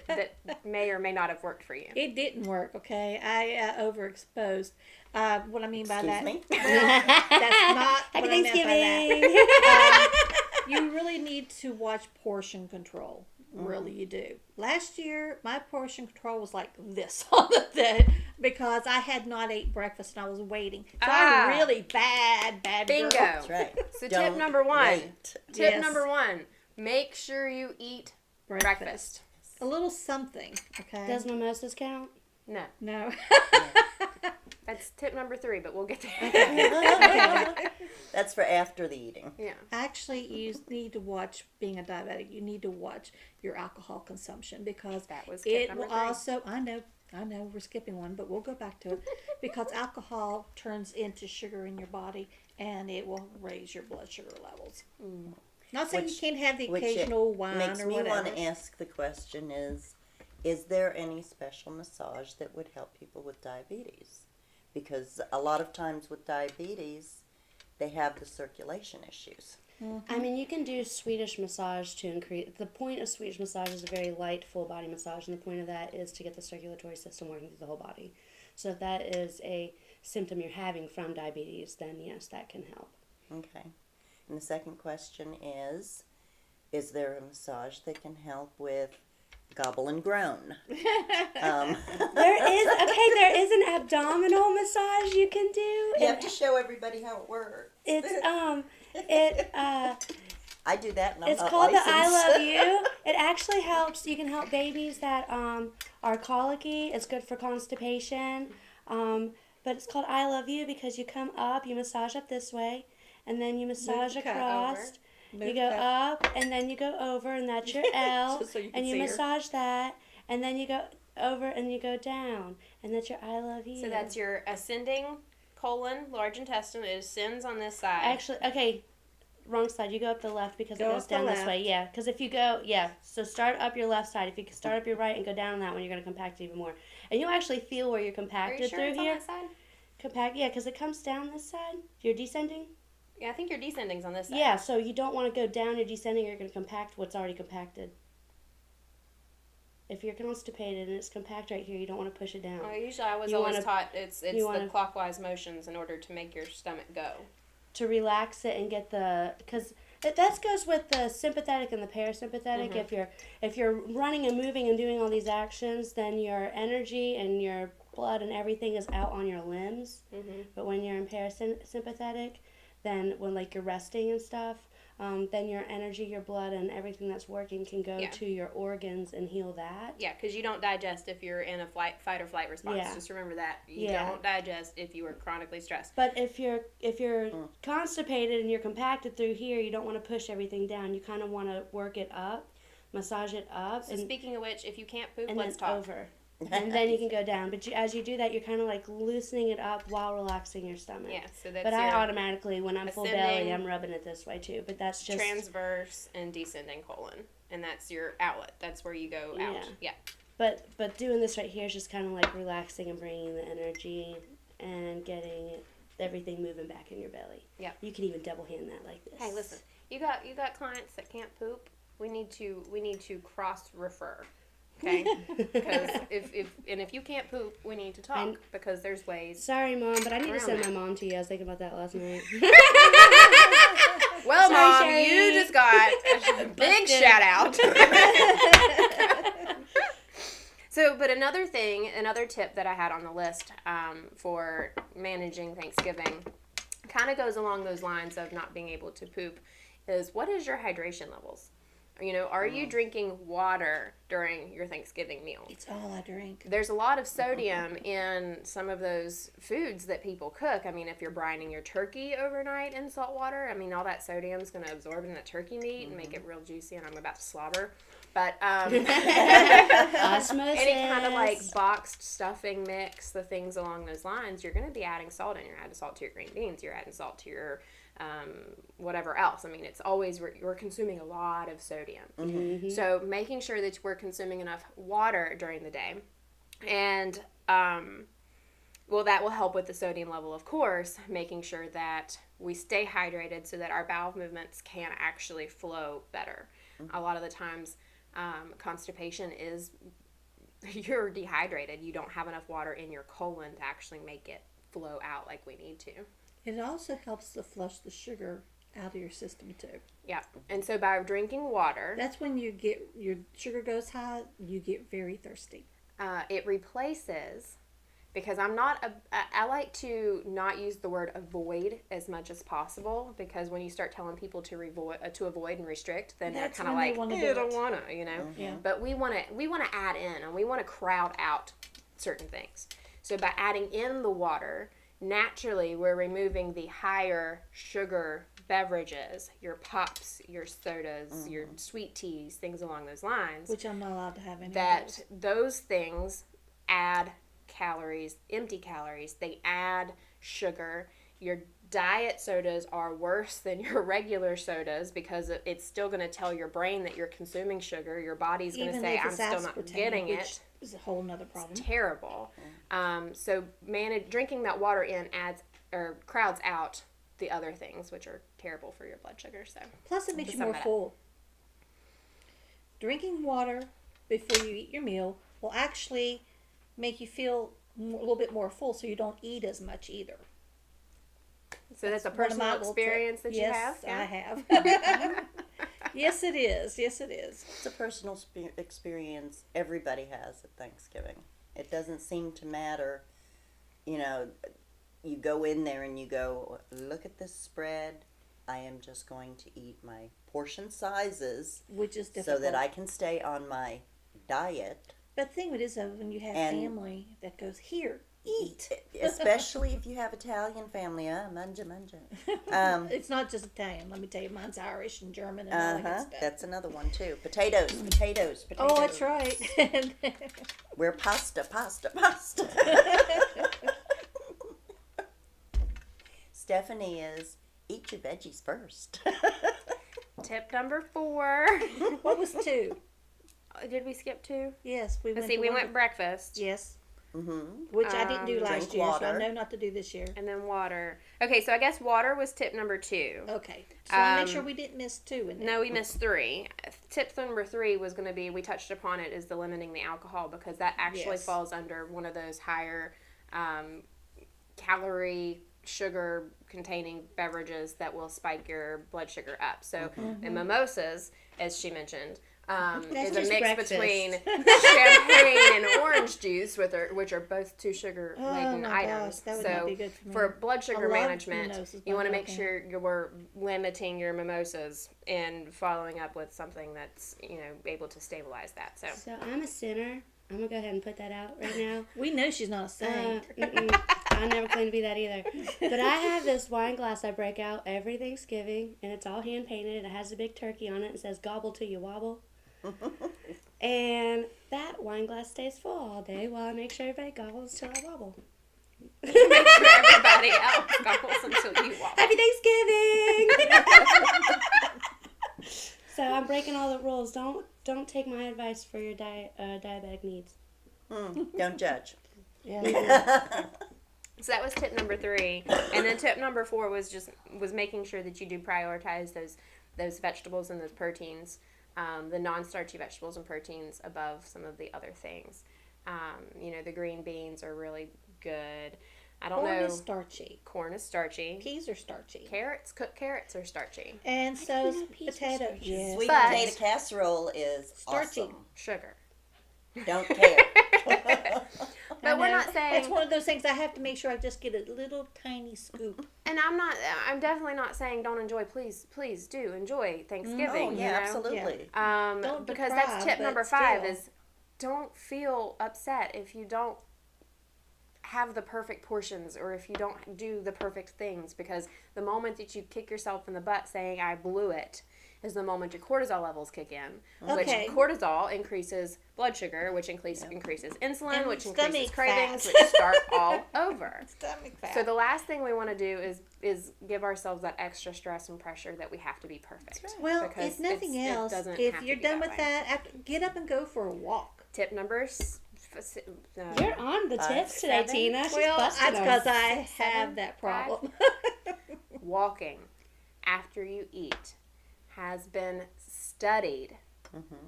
that may or may not have worked for you? It didn't work, okay? I overexposed. What I mean by Excuse that, me? that's not Happy what I meant by that. Thanksgiving! You really need to watch portion control. Really, you do. Last year, my portion control was like this on the day because I had not ate breakfast and I was waiting. So I'm really bad Bingo. girl. That's right. So Don't tip number one. wait. Tip Yes. number one. Make sure you eat breakfast. A little something, okay? Does mimosas count? No. No. That's tip number 3, but we'll get there. That's for after the eating. Yeah. Actually, you need to watch, being a diabetic, you need to watch your alcohol consumption because That was tip it number will 3. also, I know we're skipping one, but we'll go back to it because alcohol turns into sugar in your body and it will raise your blood sugar levels. Not saying you can't have the Which occasional wine makes or me whatever. want to ask the question is there any special massage that would help people with diabetes? Because a lot of times with diabetes, they have the circulation issues. I mean, you can do Swedish massage to increase. The point of Swedish massage is a very light, full body massage, and the point of that is to get the circulatory system working through the whole body. So if that is a symptom you're having from diabetes, then yes, that can help. Okay. And the second question is there a massage that can help with gobble and groan? There is an abdominal massage you can do. You have to show everybody how it works. I do that and I'm It's not called licensed. the I Love You. It actually helps. You can help babies that are colicky. It's good for constipation. But it's called I Love You because you come up, you massage up this way, and then you massage the cat across. over. You go up, and then you go over, and that's your L. Just so you can and you see her. massage that, and then you go over, and you go down, and that's your I Love You. So that's your ascending colon, large intestine. It ascends on this side. Actually, okay, wrong side. You go up the left because Go it goes up the down this left. way. Yeah, because if you go, so start up your left side. If you start up your right and go down on that one, you're going to compact even more. And you'll actually feel where you're Are compacted you sure through it's here. on that side? Compact, yeah, because it comes down this side. You're descending. Yeah, I think your descending's on this side. Yeah, so you don't want to go down. You're descending. You're going to compact what's already compacted. If you're constipated and it's compact right here, you don't want to push it down. Usually I was You always wanna- taught it's you the wanna- clockwise motions in order to make your stomach go. To relax it and get the, because that goes with the sympathetic and the parasympathetic. If you're running and moving and doing all these actions, then your energy and your blood and everything is out on your limbs. But when you're in parasympathetic, then when like you're resting and stuff, then your energy, your blood, and everything that's working can go Yeah. to your organs and heal that. Yeah, because you don't digest if you're in a fight or flight response. Yeah. Just remember that. You Yeah. don't digest if you are chronically stressed. But if you're constipated and you're compacted through here, you don't want to push everything down. You kind of want to work it up, massage it up, So and speaking of which, if you can't poop, and let's then talk. over. And then you can go down. But as you do that, you're kind of like loosening it up while relaxing your stomach. Yeah, so that's But your I automatically, when I'm full belly, ascending, I'm rubbing it this way too. But that's just transverse and descending colon. And that's your outlet. That's where you go out. Yeah. But doing this right here is just kind of like relaxing and bringing the energy and getting everything moving back in your belly. Yeah. You can even double hand that like this. Hey, listen. You got clients that can't poop. We need to cross refer. Okay? Because if you can't poop, we need to talk because there's ways. Sorry, Mom, but I need to Around send that. my mom to you. I was thinking about that last night. Well, Sorry, Mom, Sherry. you just got a big Busted. shout out. So, but another tip that I had on the list for managing Thanksgiving kind of goes along those lines of not being able to poop is what is your hydration levels? You know, are you drinking water during your Thanksgiving meal? It's all I drink. There's a lot of sodium in some of those foods that people cook. I mean, if you're brining your turkey overnight in salt water, I mean, all that sodium is going to absorb in that turkey meat and make it real juicy, and I'm about to slobber. But Osmosis. any kind of like boxed stuffing mix, the things along those lines, you're going to be adding salt in. You're adding salt to your green beans. You're adding salt to your whatever else. I mean, it's always, we're consuming a lot of sodium. So making sure that we're consuming enough water during the day. And, well, that will help with the sodium level, of course, making sure that we stay hydrated so that our bowel movements can actually flow better. A lot of the times, constipation is you're dehydrated. You don't have enough water in your colon to actually make it flow out like we need to. It also helps to flush the sugar out of your system too. Yeah. And so by drinking water, That's when you get your sugar goes high. You get very thirsty. it replaces, because I like to not use the word avoid as much as possible, because when you start telling people to avoid and restrict, then That's they're kind of when they like, wanna I do don't it. want to, you know. Yeah. But we want to add in, and we want to crowd out certain things. So by adding in the water, naturally we're removing the higher sugar beverages, your pops, your sodas, your sweet teas, things along those lines. Which I'm not allowed to have any That of those. those things add calories, empty calories. They add sugar. Your diet sodas are worse than your regular sodas, because it's still going to tell your brain that you're consuming sugar. Your body's going to Even say, if I'm it's still not aspartame, getting which it. is a whole nother problem. Terrible. So drinking that water in crowds out the other things, which are terrible for your blood sugar. So Plus, it makes To you sum more that up. full. Drinking water before you eat your meal will actually make you feel a little bit more full, so you don't eat as much either. So that's a One of my personal little experience that you have? Yes, I have. Yeah. Yes, it is. Yes, it is. It's a personal experience everybody has at Thanksgiving. It doesn't seem to matter, you know, you go in there and you go, look at this spread. I am just going to eat my portion sizes Which is so difficult. that I can stay on my diet. But the thing with it is, when you have And- family that goes, here, eat. Especially if you have Italian family. Manja, manja. It's not just Italian. Let me tell you, mine's Irish and German and all that good stuff. That's another one too. Potatoes, potatoes, potatoes. Oh, that's right. We're pasta, pasta, pasta. Stephanie is eat your veggies first. Tip number 4. What was 2? Did we skip 2? Yes, we Let's went. see, to we one went to- breakfast. Yes, Mm-hmm. which I didn't do Drink last year, so I water. know not to do this year. And then water. Okay, so I guess water was tip number 2. Okay, so I make Um, sure we didn't miss 2 in there. No, we missed 3. Tip number 3 was going to be, we touched upon it, is the limiting the alcohol, because that actually Yes. falls under one of those higher calorie, sugar containing beverages that will spike your blood sugar up. So in mimosas, as she mentioned, That's is a just mix breakfast. between champagne and orange juice, which are both 2 sugar Oh laden my items. gosh, that would so not be good for me. for blood sugar love management, mimosas, you want to but I make can't. sure you're limiting your mimosas and following up with something that's able to stabilize that. So So I'm a sinner. I'm gonna go ahead and put that out right now. We know she's not a saint. I never claim to be that either. But I have this wine glass I break out every Thanksgiving, and it's all hand painted. It has a big turkey on it. It says "Gobble till you wobble." And that wine glass stays full all day while I make sure everybody gobbles till I wobble. make sure everybody else gobbles until you walk. Happy Thanksgiving! So I'm breaking all the rules. Don't take my advice for your diabetic needs. Don't judge. Yeah. So that was tip number 3, and then tip number 4 was making sure that you do prioritize those vegetables and those proteins, the non-starchy vegetables and proteins above some of the other things. The green beans are really good. I don't Corn know. is starchy. Corn is starchy. Peas are starchy. Cooked carrots are starchy. And so is peas are potatoes. starchy. Yes. Sweet But- potato casserole is Starchy. awesome. Sugar. Don't care. But we're I know. not saying. That's one of those things I have to make sure I just get a little tiny scoop. And I'm definitely not saying don't enjoy. Please do enjoy Thanksgiving. Oh, you yeah, know? absolutely. Don't Because deprive, that's tip but number 5 still. is don't feel upset if you don't have the perfect portions or if you don't do the perfect things, because the moment that you kick yourself in the butt saying I blew it is the moment your cortisol levels kick in, Okay. which cortisol increases blood sugar, which increases insulin, And which stomach increases cravings, fat. which start all over. Stomach fat. So the last thing we want to do is give ourselves that extra stress and pressure that we have to be perfect. well, because if nothing it else, doesn't if have to you're be done that with way. that, get up and go for a walk. Tip number You're on the tips today, 7? Tina. She's Well, busting that's us. because I 6, have 7, that 5. problem. Walking after you eat has been studied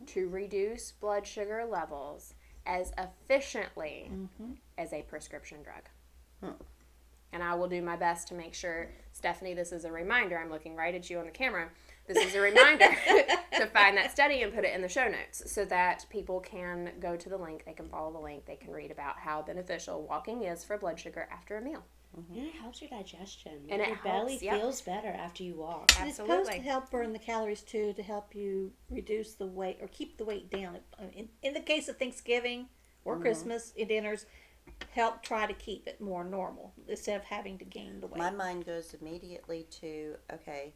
to reduce blood sugar levels as efficiently as a prescription drug. And I will do my best to make sure, Stephanie, this is a reminder. I'm looking right at you on the camera. This is a reminder to find that study and put it in the show notes so that people can go to the link. They can follow the link. They can read about how beneficial walking is for blood sugar after a meal. And it helps your digestion. And your it belly helps, yep. feels better after you walk. And it's supposed to Absolutely. help burn the calories too, to help you reduce the weight or keep the weight down. In the case of Thanksgiving or Christmas dinners, help try to keep it more normal instead of having to gain the weight. My mind goes immediately to, okay,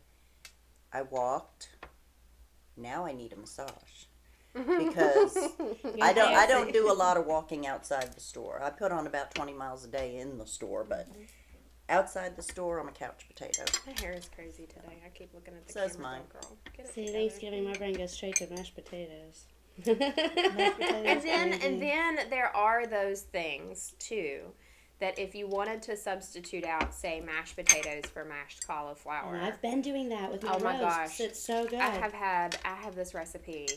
I walked. Now I need a massage. Because I don't do a lot of walking outside the store. I put on about 20 miles a day in the store, but outside the store, I'm a couch potato. My hair is crazy today. I keep looking at the So's camera. mine. Girl, get it See, together. Thanksgiving, my brain goes straight to mashed potatoes. And then there are those things too that if you wanted to substitute out, say, mashed potatoes for mashed cauliflower. I've been doing that with my Oh my roasts. gosh. It's so good. I have this recipe.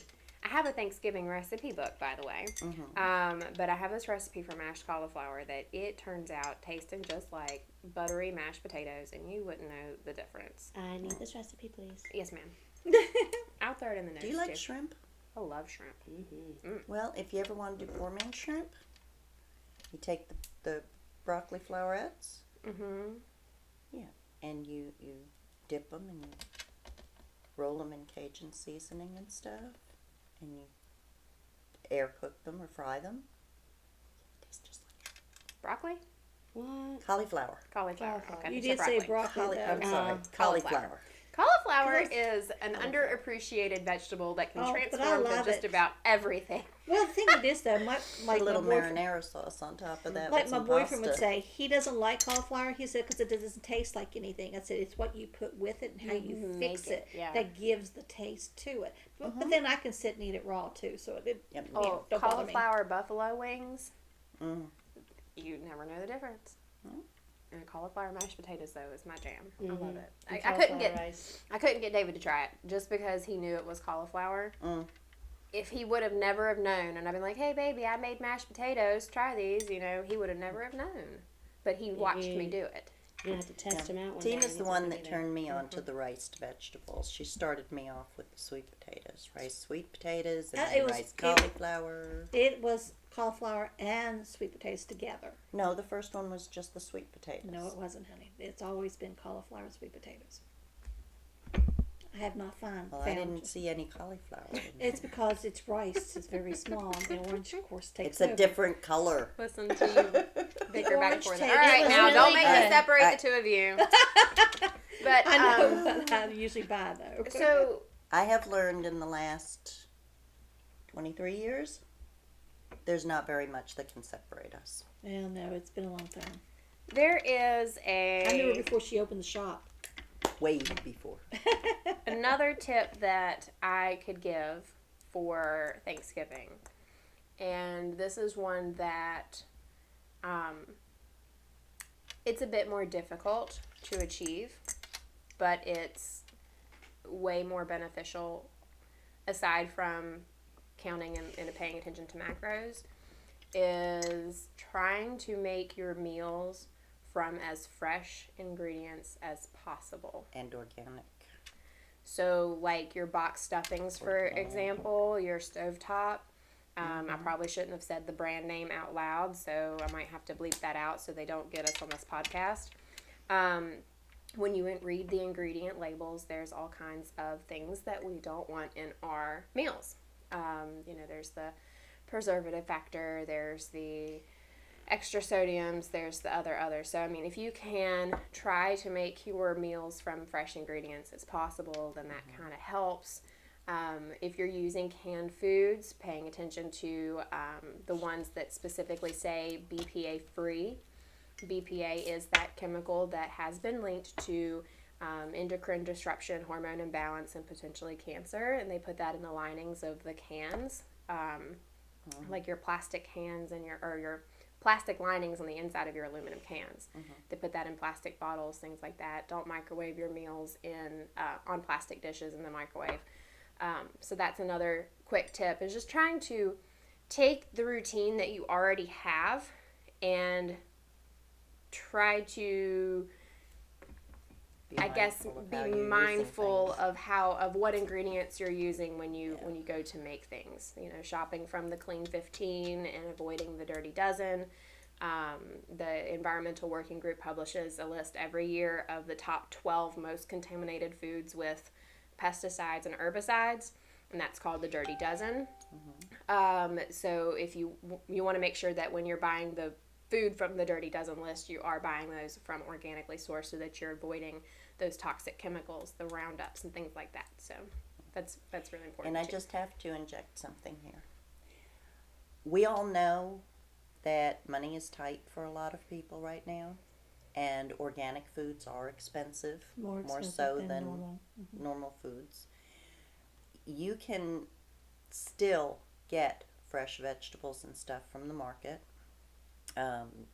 I have a Thanksgiving recipe book, by the way. But I have this recipe for mashed cauliflower that it turns out tasting just like buttery mashed potatoes, and you wouldn't know the difference. I need this recipe, please. Yes, ma'am. I'll throw it in the notes Do you like too. shrimp? I love shrimp. Well, if you ever want to do poor man shrimp, you take the broccoli flowerets, and you dip them and you roll them in Cajun seasoning and stuff, and you air cook them or fry them. Tastes just like shrimp. Broccoli? What? Cauliflower. Cauliflower. Okay. You so did say broccoli. broccoli. I'm though. sorry, cauliflower. Cauliflower is an underappreciated vegetable that can Oh, but I transform to love just it. about everything. Well, the thing with this though, Put like a little my boyfriend, marinara sauce on top of that. like with my some boyfriend would pasta. say, he doesn't like cauliflower. He said because it doesn't taste like anything. I said it's what you put with it and how you Make fix it, it yeah. that gives the taste to it. But then I can sit and eat it raw too, so it Yep. Oh, don't bother me. cauliflower buffalo wings. Mm. You never know the difference. Mm. And cauliflower mashed potatoes though is my jam. I love it. And I couldn't cauliflower get rice. I couldn't get David to try it just because he knew it was cauliflower. Mm. If he would have never have known, and I've been like, "Hey, baby, I made mashed potatoes. Try these." You know, he would have never have known. But he watched me do it. You're going to have to test them out one day. Tina's the He's one gonna that be turned me on to the riced vegetables. She started me off with the sweet potatoes, riced sweet potatoes, and It then was- riced cauliflower. It was cauliflower and sweet potatoes together. No, the first one was just the sweet potatoes. No, it wasn't, honey. It's always been cauliflower and sweet potatoes. I have not Well, I found. didn't see any cauliflower. In there. It's because it's rice. It's very small. And the orange, of course, takes It's a over. different color. Listen to you bicker back and orange forth. tape. All right, It was now really don't make me good. separate Alright. the two of you. But I know, but I usually buy though. so I have learned in the last 23 years, there's not very much that can separate us. Yeah, no, it's been a long time. there is I knew her a before she opened the shop. Way before. another tip that I could give for Thanksgiving, and this is one that it's a bit more difficult to achieve, but it's way more beneficial aside from counting and paying attention to macros, is trying to make your meals from as fresh ingredients as possible. And organic. So, like your box stuffings, for example, your stovetop. I probably shouldn't have said the brand name out loud, so I might have to bleep that out so they don't get us on this podcast. When you read the ingredient labels, there's all kinds of things that we don't want in our meals. There's the preservative factor, there's the extra sodiums, there's the other. So, I mean, if you can try to make your meals from fresh ingredients as possible, then that kind of helps. If you're using canned foods, paying attention to the ones that specifically say BPA free. BPA is that chemical that has been linked to endocrine disruption, hormone imbalance, and potentially cancer, and they put that in the linings of the cans, like your plastic cans and your plastic linings on the inside of your aluminum cans. They put that in plastic bottles, things like that. Don't microwave your meals on plastic dishes in the microwave. So that's another quick tip, is just trying to take the routine that you already have and try to, Be I guess, mindful of be how you're using mindful things. of what ingredients you're using when you go to make things. You know, shopping from the Clean 15 and avoiding the Dirty Dozen. The Environmental Working Group publishes a list every year of the top 12 most contaminated foods with pesticides and herbicides, and that's called the Dirty Dozen. So if you want to make sure that when you're buying the food from the Dirty Dozen list, you are buying those from organically sourced, so that you're avoiding those toxic chemicals, the Roundups and things like that. So that's really important. And I too. just have to inject something here. We all know that money is tight for a lot of people right now, and organic foods are expensive, More expensive so than than normal. normal foods. You can still get fresh vegetables and stuff from the market.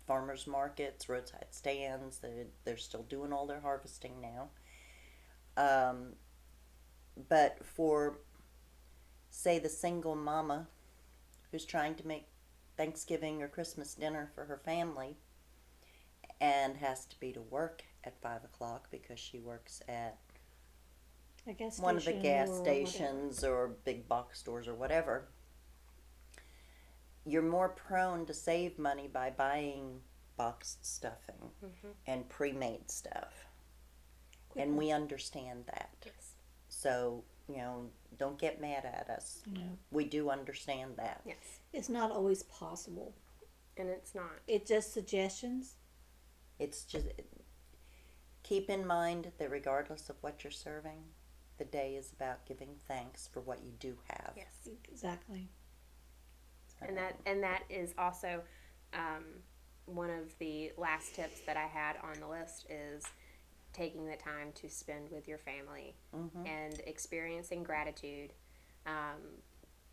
Farmers markets, roadside stands, they're still doing all their harvesting now. But for, say, the single mama who's trying to make Thanksgiving or Christmas dinner for her family and has to be to work at 5 o'clock because she works at I guess one of the gas or stations or big box stores or whatever, you're more prone to save money by buying boxed stuffing and pre-made stuff. And we understand that. Yes. So, don't get mad at us. No. We do understand that. Yes. It's not always possible. And it's not. It's just suggestions. It's just, keep in mind that regardless of what you're serving, the day is about giving thanks for what you do have. Yes. Exactly. And that is also one of the last tips that I had on the list is taking the time to spend with your family and experiencing gratitude,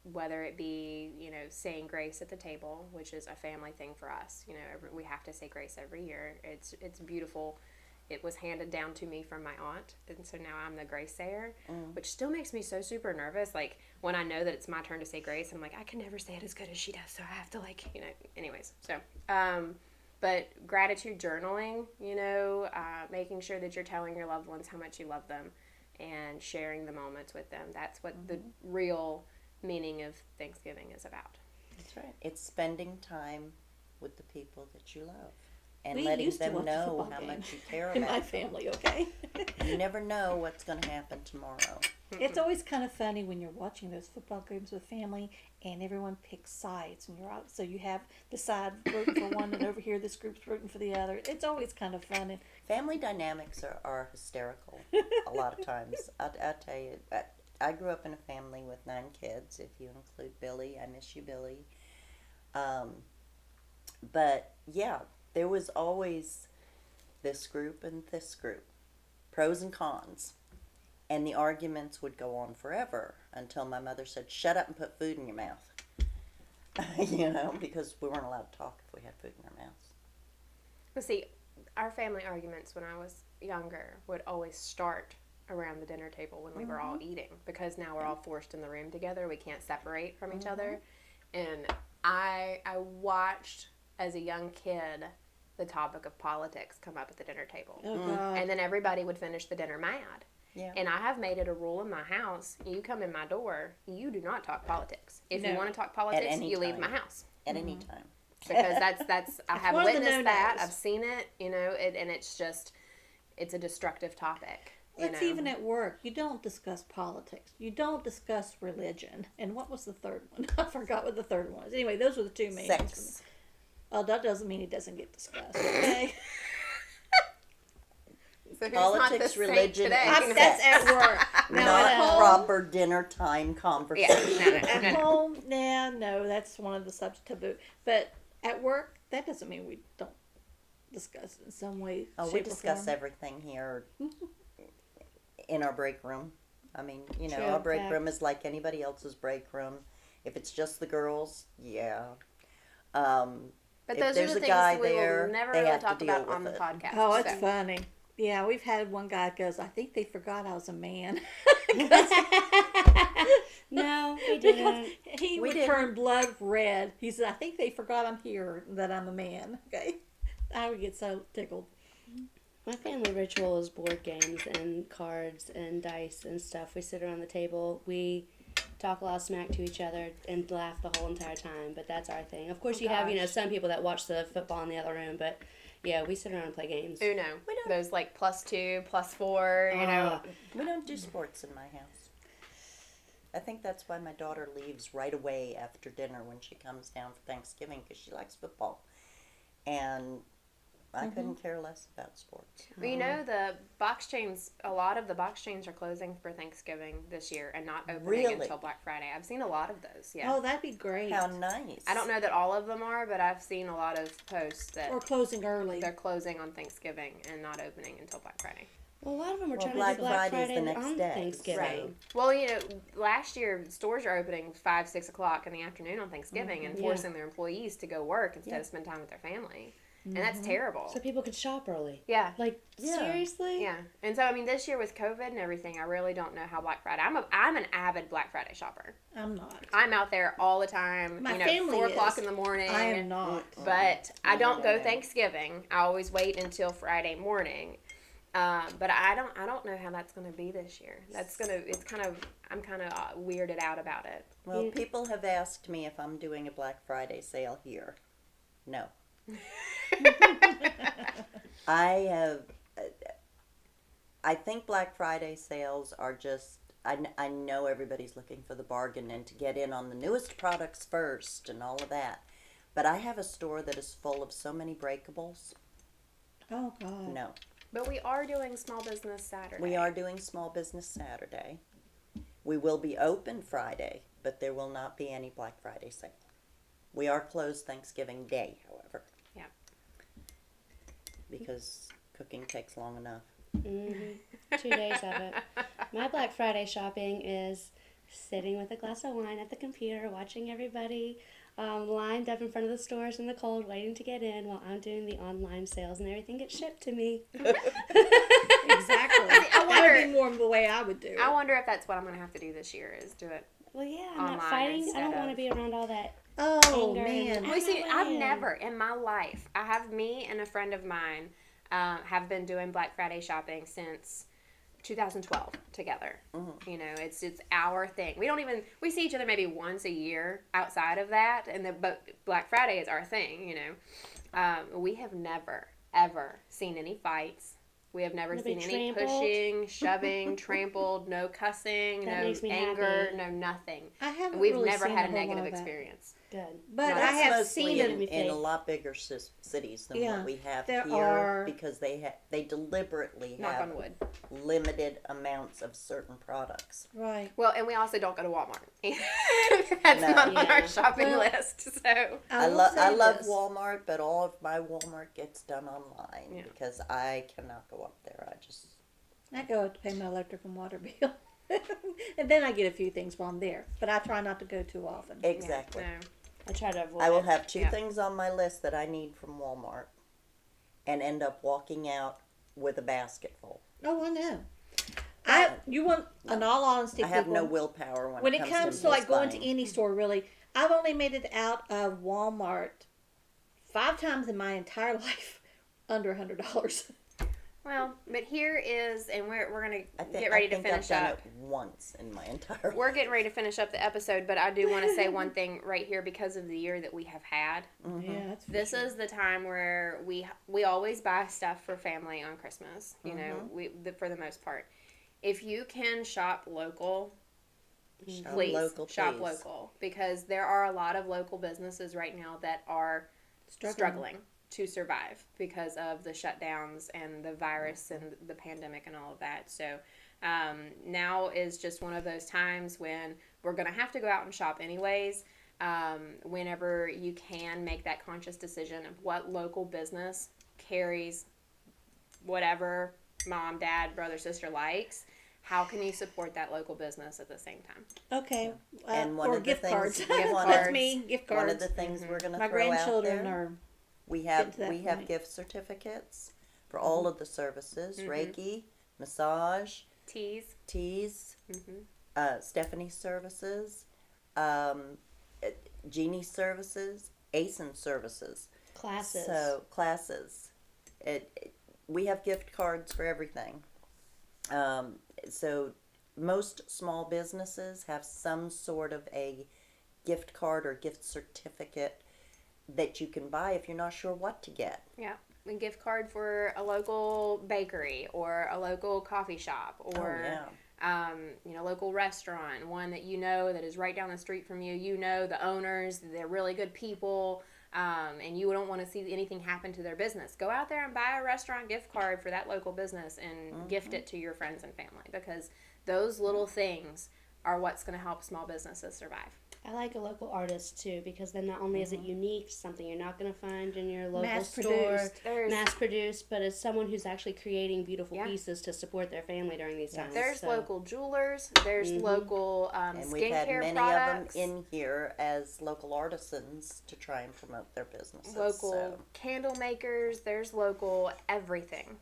whether it be, saying grace at the table, which is a family thing for us. We have to say grace every year. It's beautiful. It was handed down to me from my aunt, and so now I'm the grace sayer, which still makes me so super nervous. Like, when I know that it's my turn to say grace, I'm like, I can never say it as good as she does, so I have to, anyways. So, but gratitude journaling, making sure that you're telling your loved ones how much you love them and sharing the moments with them. That's what the real meaning of Thanksgiving is about. That's right. It's spending time with the people that you love. And We letting used to them watch the know football how game much you care in about my them. family, okay? You never know what's going to happen tomorrow. It's always kind of funny when you're watching those football games with family and everyone picks sides and you're out. So you have the side rooting for one and over here this group's rooting for the other. It's always kind of fun. And Family dynamics are hysterical a lot of times. I'll tell you, I grew up in a family with 9 kids, if you include Billy. I miss you, Billy. But, yeah, there was always this group and this group, pros and cons. And the arguments would go on forever until my mother said, shut up and put food in your mouth. Because we weren't allowed to talk if we had food in our mouths. Well, see, our family arguments when I was younger would always start around the dinner table when we were all eating, because now we're all forced in the room together. We can't separate from each other. And I watched, as a young kid, the topic of politics come up at the dinner table. oh God. And then everybody would finish the dinner mad. Yeah. And I have made it a rule in my house, you come in my door, you do not talk politics. If you No. want to talk politics, any you leave my time. house. At any time. Because that's I have one of the witnessed that. no-nos. I've seen it, and it's just, it's a destructive topic. It's even at work. You don't discuss politics. You don't discuss religion. And what was the third one? I forgot what the third one was. Anyway, those were the two main ones. Sex. Oh, that doesn't mean it doesn't get discussed. Okay. So who's Politics, not the saint religion, today? and That's at work. Now Not at home, proper dinner time conversation. Yeah, at home, no, that's one of the subject taboo. But at work, that doesn't mean we don't discuss it in some way. Oh, we shape, or discuss form. everything here in our break room. I mean, True, our break fact. room is like anybody else's break room. If it's just the girls, yeah. But But if those are there's the a things guy we there, will never they really have to talk deal about on the with it. podcast. Oh, it's so. funny. Yeah, we've had one guy goes, I think they forgot I was a man. No, we Because didn't. he We would didn't. turn blood red. He said, I think they forgot I'm here, that I'm a man. Okay. I would get so tickled. My family ritual is board games and cards and dice and stuff. We sit around the table. We talk a lot of smack to each other and laugh the whole entire time. But that's our thing. Of course, you have some people that watch the football in the other room. But yeah, we sit around and play games. Uno. We don't- Those like +2, +4. You know. We don't do sports in my house. I think that's why my daughter leaves right away after dinner when she comes down for Thanksgiving because she likes football. And I couldn't care less about sports. Well, you know, the box chains, a lot of the box chains are closing for Thanksgiving this year and not opening Really? until Black Friday. I've seen a lot of those, yeah. Oh, that'd be great. How nice. I don't know that all of them are, but I've seen a lot of posts that Or closing early. they're closing on Thanksgiving and not opening until Black Friday. Well, a lot of them are Well, trying Black to do Black Friday's Friday the next on day, Thanksgiving. right. Well, you know, last year stores are opening 5, 6 o'clock in the afternoon on Thanksgiving and Yeah. forcing their employees to go work instead of spend time with their family. And that's terrible. So people could shop early. Yeah. Like, Yeah. seriously? Yeah. And so, I mean, this year with COVID and everything, I really don't know how Black Friday. I'm an avid Black Friday shopper. I'm not. I'm out there all the time. My you know, family 4 o'clock is. in the morning. I am not. But I don't go no. Thanksgiving. I always wait until Friday morning. But I don't know how that's going to be this year. I'm kind of weirded out about it. Well, people have asked me if I'm doing a Black Friday sale here. No. I think Black Friday sales are just, I know everybody's looking for the bargain and to get in on the newest products first and all of that. But I have a store that is full of so many breakables. Oh, God. No. But we are doing Small Business Saturday. We are doing Small Business Saturday. We will be open Friday, but there will not be any Black Friday sale. We are closed Thanksgiving Day, however. Yeah. Because cooking takes long enough. 2 days of it. My Black Friday shopping is sitting with a glass of wine at the computer, watching everybody lined up in front of the stores in the cold, waiting to get in while I'm doing the online sales and everything gets shipped to me. Exactly. That wonder- would be more of the way I would do it. I wonder if that's what I'm going to have to do this year is do it. Well, yeah, I'm Online not fighting. I instead don't want to of- be around all that. Oh, anger and- man. Well, you see, I've Wow. never in my life, I have me and a friend of mine have been doing Black Friday shopping since 2012 together. You know, it's our thing. We see each other maybe once a year outside of that, but Black Friday is our thing, you know. We have never, ever seen any fights. We have never Nobody seen any trampled? pushing, shoving, trampled, no cussing, That no makes me anger, happy. no nothing. I haven't We've really never seen had a whole lot negative of that. experience. Good. But No, I that's have mostly seen in, it. in a lot bigger cities than Yeah, what we have there here are- because they deliberately Knock have on wood. limited amounts of certain products. Right. Well, and we also don't go to Walmart. That's No. not on Yeah. our shopping Well, list. So I will love say I love this. Walmart, but all of my Walmart gets done online Yeah. because I cannot go up there. I go to pay my electric and water bill. And then I get a few things while I'm there. But I try not to go too often. Exactly. no. I try to avoid I will it. have 2 Yeah. things on my list that I need from Walmart and end up walking out with a basket full. Oh, I know. You want, in all honesty, I have people, no willpower when it comes to like going to buying. any store, really, I've only made it out of Walmart 5 times in my entire life under $100. Well, but here is, and we're gonna I think, get ready I to think finish I've done up. it once in my entire We're getting ready to finish up the episode, but I do want to say one thing right here because of the year that we have had. Yeah, that's for This sure. is the time where we always buy stuff for family on Christmas. You know, for the most part. If you can shop local, Shop please local, shop please. local because there are a lot of local businesses right now that are struggling to survive because of the shutdowns and the virus and the pandemic and all of that. So now is just one of those times when we're going to have to go out and shop anyways. Whenever you can make that conscious decision of what local business carries whatever mom, dad, brother, sister likes, how can you support that local business at the same time? Okay. And one or of the gift things- cards. gift That's cards. me, gift cards. One of the things we're going to My throw out grandchildren there, are we getting have to that we have point. gift certificates for all of the services: Reiki, massage, Teas. teas, Mm-hmm. Stephanie's services, Jeannie's services, ASIN services. Classes. So classes. We have gift cards for everything. So most small businesses have some sort of a gift card or gift certificate that you can buy if you're not sure what to get. Yeah. A gift card for a local bakery or a local coffee shop or local restaurant, one that that is right down the street from you. You know the owners, they're really good people, and you don't want to see anything happen to their business. Go out there and buy a restaurant gift card for that local business and gift it to your friends and family, because those little things are what's going to help small businesses survive. I like a local artist too, because then not only is it unique, something you're not going to find in your local Mass-produced. store, mass-produced, but it's someone who's actually creating beautiful pieces to support their family during these times. There's local jewelers, there's local and we've had skincare many products. of them in here as local artisans to try and promote their businesses. Local candle makers, there's local everything.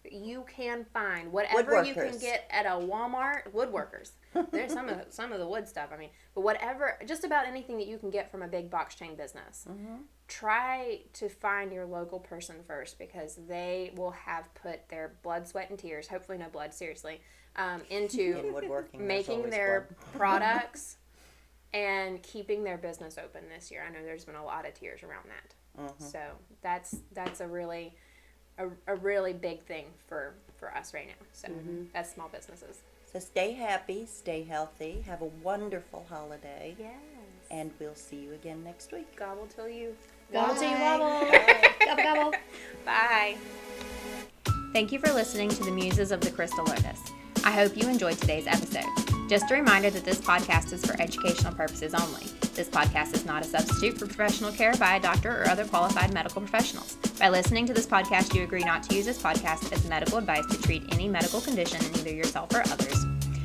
You can find whatever you can get at a Walmart. Woodworkers. There's some of the wood stuff. I mean, but whatever, just about anything that you can get from a big box chain business. Try to find your local person first, because they will have put their blood, sweat, and tears, hopefully no blood, seriously, into In woodworking, making their products and keeping their business open this year. I know there's been a lot of tears around that. So that's a really big thing for us right now. So that's small businesses. So stay happy, stay healthy, have a wonderful holiday, Yes. and we'll see you again next week. Gobble till you. Gobble till you Bye. wobble. Bye. Gobble, gobble. Bye. Thank you for listening to the Muses of the Crystal Lotus. I hope you enjoyed today's episode. Just a reminder that this podcast is for educational purposes only. This podcast is not a substitute for professional care by a doctor or other qualified medical professionals. By listening to this podcast, you agree not to use this podcast as medical advice to treat any medical condition in either yourself or others.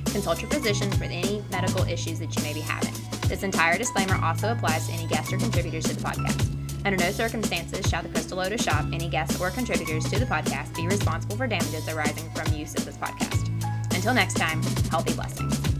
Consult your physician for any medical issues that you may be having. This entire disclaimer also applies to any guests or contributors to the podcast. Under no circumstances shall the Crystal Lotus Shop, any guests or contributors to the podcast, be responsible for damages arising from use of this podcast. Until next time, healthy blessings.